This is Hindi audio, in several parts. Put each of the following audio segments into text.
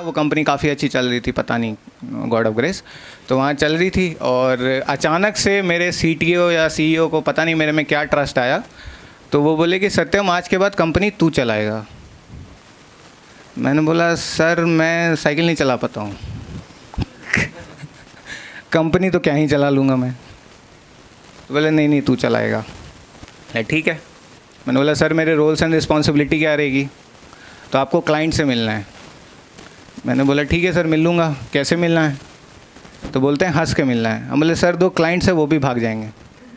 वो कंपनी काफ़ी अच्छी चल रही थी, पता नहीं गॉड ऑफ ग्रेस, तो वहाँ चल रही थी और अचानक से मेरे CTO या CEO को पता नहीं मेरे में क्या ट्रस्ट आया, तो वो बोले कि सत्यम आज के बाद कंपनी तू चलाएगा। मैंने बोला सर मैं साइकिल नहीं चला पाता हूँ कंपनी तो क्या ही चला लूँगा मैं। तो बोले नहीं तू चलाएगा। ठीक है। मैंने बोला सर मेरे रोल्स एंड रिस्पॉन्सिबिलिटी क्या रहेगी? तो आपको क्लाइंट से मिलना है। मैंने बोला ठीक है सर मिल लूँगा, कैसे मिलना है? तो बोलते हैं हंस के मिलना है। हम बोले सर 2 क्लाइंट्स है वो भी भाग जाएंगे।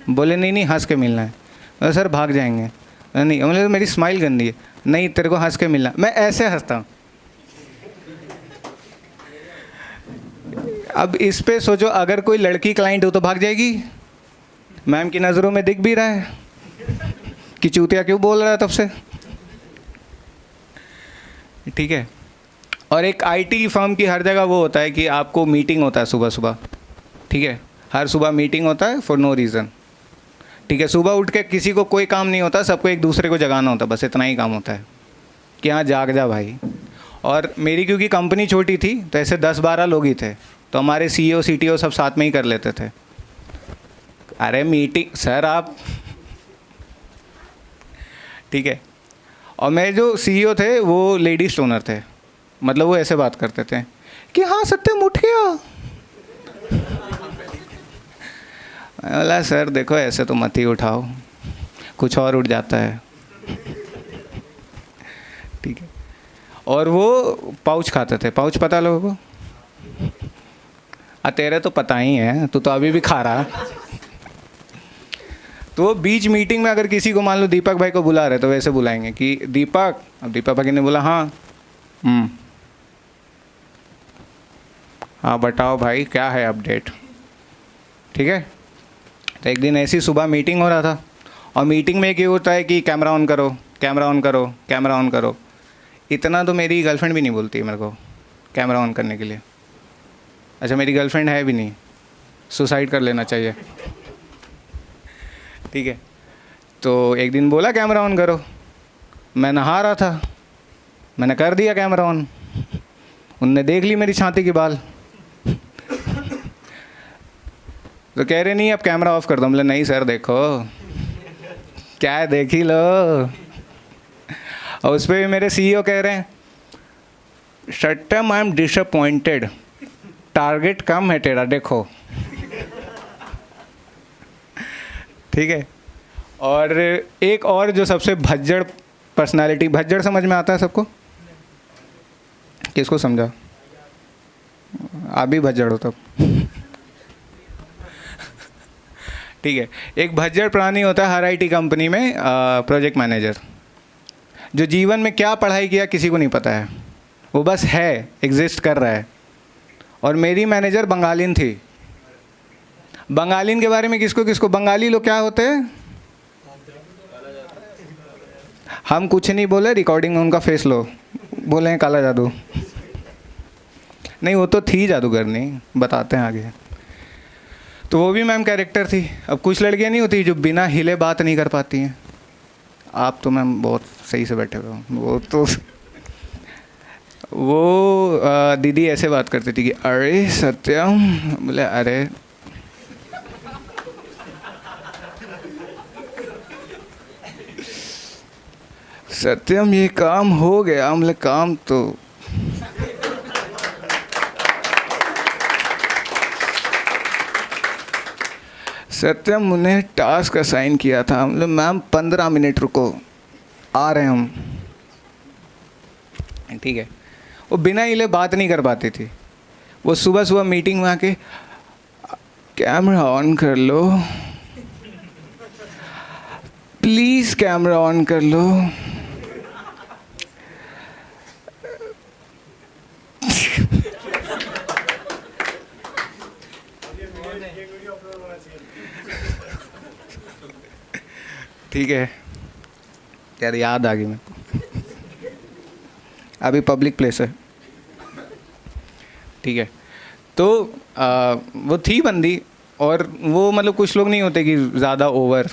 बोले नहीं हंस के मिलना है। बोले सर भाग जाएंगे। नहीं बोले मेरी स्माइल गंदी है। नहीं तेरे को हंस के मिलना। मैं ऐसे हंसता हूँ। अब इस पे सोचो, अगर कोई लड़की क्लाइंट हो तो भाग जाएगी। मैम की नज़रों में दिख भी रहा है कि चूतिया क्यों बोल रहा है तब से। ठीक है। और एक IT फर्म की हर जगह वो होता है कि आपको मीटिंग होता है सुबह सुबह। ठीक है, हर सुबह मीटिंग होता है फॉर नो रीज़न। ठीक है, सुबह उठ के किसी को कोई काम नहीं होता, सबको एक दूसरे को जगाना होता है, बस इतना ही काम होता है कि हाँ जाग जा भाई। और मेरी क्योंकि कंपनी छोटी थी तो ऐसे 10-12 लोग ही थे, तो हमारे CEO CTO सब साथ में ही कर लेते थे। अरे मीटिंग सर आप ठीक है। और मेरे जो CEO थे वो लेडी स्टोनर थे, मतलब वो ऐसे बात करते थे कि हाँ सत्यम उठ गया। मैं बोला सर देखो ऐसे तो मत ही उठाओ, कुछ और उठ जाता है। ठीक है। और वो पाउच खाते थे। पाउच पता लोगों को? तेरे तो पता ही है, तू तो अभी भी खा रहा। तो बीच मीटिंग में अगर किसी को मान लो दीपक भाई को बुला रहे तो वैसे बुलाएंगे कि दीपक। अब दीपक भाई ने बोला हाँ हाँ बताओ भाई क्या है अपडेट। ठीक है। तो एक दिन ऐसी सुबह मीटिंग हो रहा था और मीटिंग में ये होता है कि कैमरा ऑन करो, कैमरा ऑन करो, कैमरा ऑन करो। इतना तो मेरी गर्लफ्रेंड भी नहीं बोलती है मेरे को कैमरा ऑन करने के लिए। अच्छा मेरी गर्लफ्रेंड है भी नहीं, सुसाइड कर लेना चाहिए। ठीक है। तो एक दिन बोला कैमरा ऑन करो, मैं नहा रहा था, मैंने कर दिया कैमरा ऑन। उनने देख ली मेरी छाती की बाल, तो कह रहे नहीं अब कैमरा ऑफ कर दो। बोले नहीं सर देखो क्या है देख ही लो। और उस पर भी मेरे CEO कह रहे हैं सत्यम आई एम डिसअपॉइंटेड, टारगेट कम है तेरा देखो। ठीक है। और एक और जो सबसे भज्जड़ पर्सनालिटी, भज्जड़ समझ में आता है सबको? किसको समझा? आप भी भज्जड़ हो तब। ठीक है। एक भज्जड़ प्राणी होता है हर IT कंपनी में, प्रोजेक्ट मैनेजर, जो जीवन में क्या पढ़ाई किया किसी को नहीं पता है, वो बस है, एग्जिस्ट कर रहा है। और मेरी मैनेजर बंगालिन थी। बंगालिन के बारे में किसको किसको, बंगाली लोग क्या होते हैं? हम कुछ नहीं बोले, रिकॉर्डिंग में उनका फेस लो, बोले हैं काला जादू। नहीं वो तो थी जादूगरनी, बताते हैं आगे। तो वो भी मैम कैरेक्टर थी। अब कुछ लड़कियां नहीं होती जो बिना हिले बात नहीं कर पाती हैं। आप तो मैम बहुत सही से बैठे हुए हो। वो तो वो दीदी ऐसे बात करती थी कि अरे सत्यम। बोले अरे सत्यम ये काम हो गया। बोले काम तो सत्यम उन्हें टास्क असाइन किया था। मतलब मैम 15 मिनट रुको, आ रहे हैं हम। ठीक है। वो बिना हिले बात नहीं कर पाती थी। वो सुबह सुबह मीटिंग में आके कैमरा ऑन कर लो प्लीज़, कैमरा ऑन कर लो। ठीक है यार, याद आ गई मेरे को। अभी पब्लिक प्लेस है। ठीक है। तो वो थी बंदी, और वो मतलब कुछ लोग नहीं होते कि ज़्यादा ओवर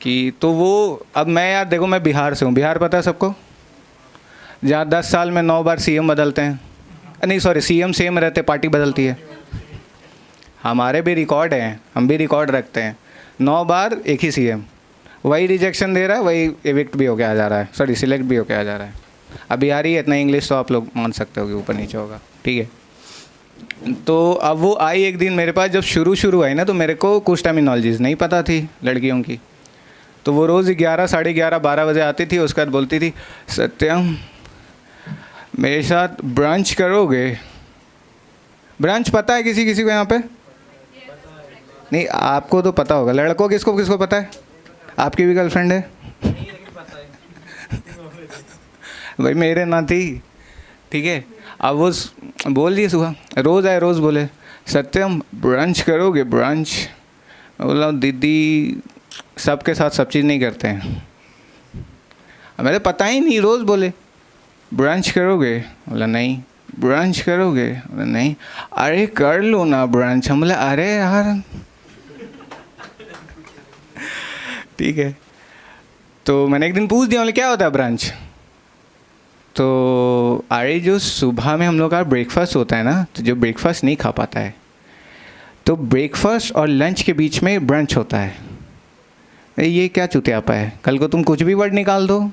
कि, तो वो अब मैं यार देखो मैं बिहार से हूँ। बिहार पता है सबको? जहाँ 10 साल में 9 बार CM बदलते हैं। नहीं सॉरी, सीएम सेम रहते, पार्टी बदलती है। हमारे भी रिकॉर्ड हैं, हम भी रिकॉर्ड रखते हैं। 9 बार एक ही सीएम, वही रिजेक्शन दे रहा है, वही एविक्ट भी होके आ जा रहा है, सॉरी सिलेक्ट भी होके आ जा रहा है। अभी आ रही है, इतना इंग्लिश तो आप लोग मान सकते हो कि ऊपर नीचे होगा, ठीक है। तो अब वो आई एक दिन मेरे पास, जब शुरू आई ना, तो मेरे को कुछ टर्मिनोलॉजीज़ नहीं पता थी लड़कियों की। तो वो रोज़ 11, साढ़े 11, 12 बजे आती थी। उसके बाद बोलती थी, सत्यम मेरे साथ ब्रंच करोगे? ब्रंच पता है किसी किसी को यहाँ पे? नहीं, आपको तो पता होगा। लड़कों किसको किसको पता है? आपकी भी गर्लफ्रेंड है? भाई मेरे ना थी, ठीक है। अब वो बोल दिए सुबह, रोज़ आए रोज़ बोले, सत्यम ब्रंच करोगे? ब्रंच। मैं बोला दीदी सबके साथ सब चीज़ नहीं करते हैं। अब मेरे पता ही नहीं, रोज़ बोले ब्रंच करोगे? बोला नहीं। ब्रंच करोगे? बोला नहीं। अरे कर लो ना ब्रंच। हम बोले अरे यार ठीक है। तो मैंने एक दिन पूछ दिया, बोले क्या होता है ब्रंच? तो अरे जो सुबह में हम लोग का ब्रेकफास्ट होता है ना, तो जो ब्रेकफास्ट नहीं खा पाता है, तो ब्रेकफास्ट और लंच के बीच में ब्रंच होता है। ये क्या चुतियापा है? कल को तुम कुछ भी वर्ड निकाल दो,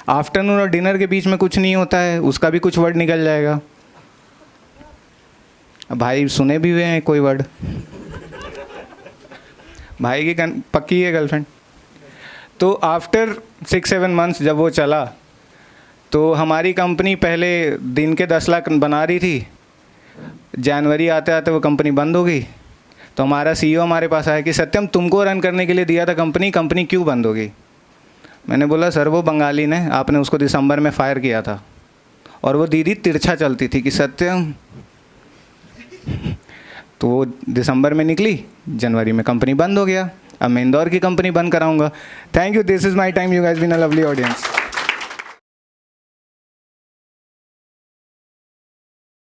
आफ्टरनून और डिनर के बीच में कुछ नहीं होता है, उसका भी कुछ वर्ड निकल जाएगा। अब भाई सुने भी हुए हैं कोई वर्ड। भाई की पक्की है गर्लफ्रेंड। तो आफ्टर 6-7 मंथ्स जब वो चला, तो हमारी कंपनी पहले दिन के 10 लाख बना रही थी। जनवरी आते आते वो कंपनी बंद हो गई। तो हमारा सीईओ हमारे पास आया कि सत्यम तुमको रन करने के लिए दिया था कंपनी, कंपनी क्यों बंद हो गई? मैंने बोला सर वो बंगाली ने, आपने उसको दिसंबर में फायर किया था। और वो दीदी तिरछा चलती थी कि सत्यम। तो वो दिसंबर में निकली, जनवरी में कंपनी बंद हो गया। अब मैं इंदौर की कंपनी बंद कराऊंगा। Thank you, this is my time, you guys been a lovely audience.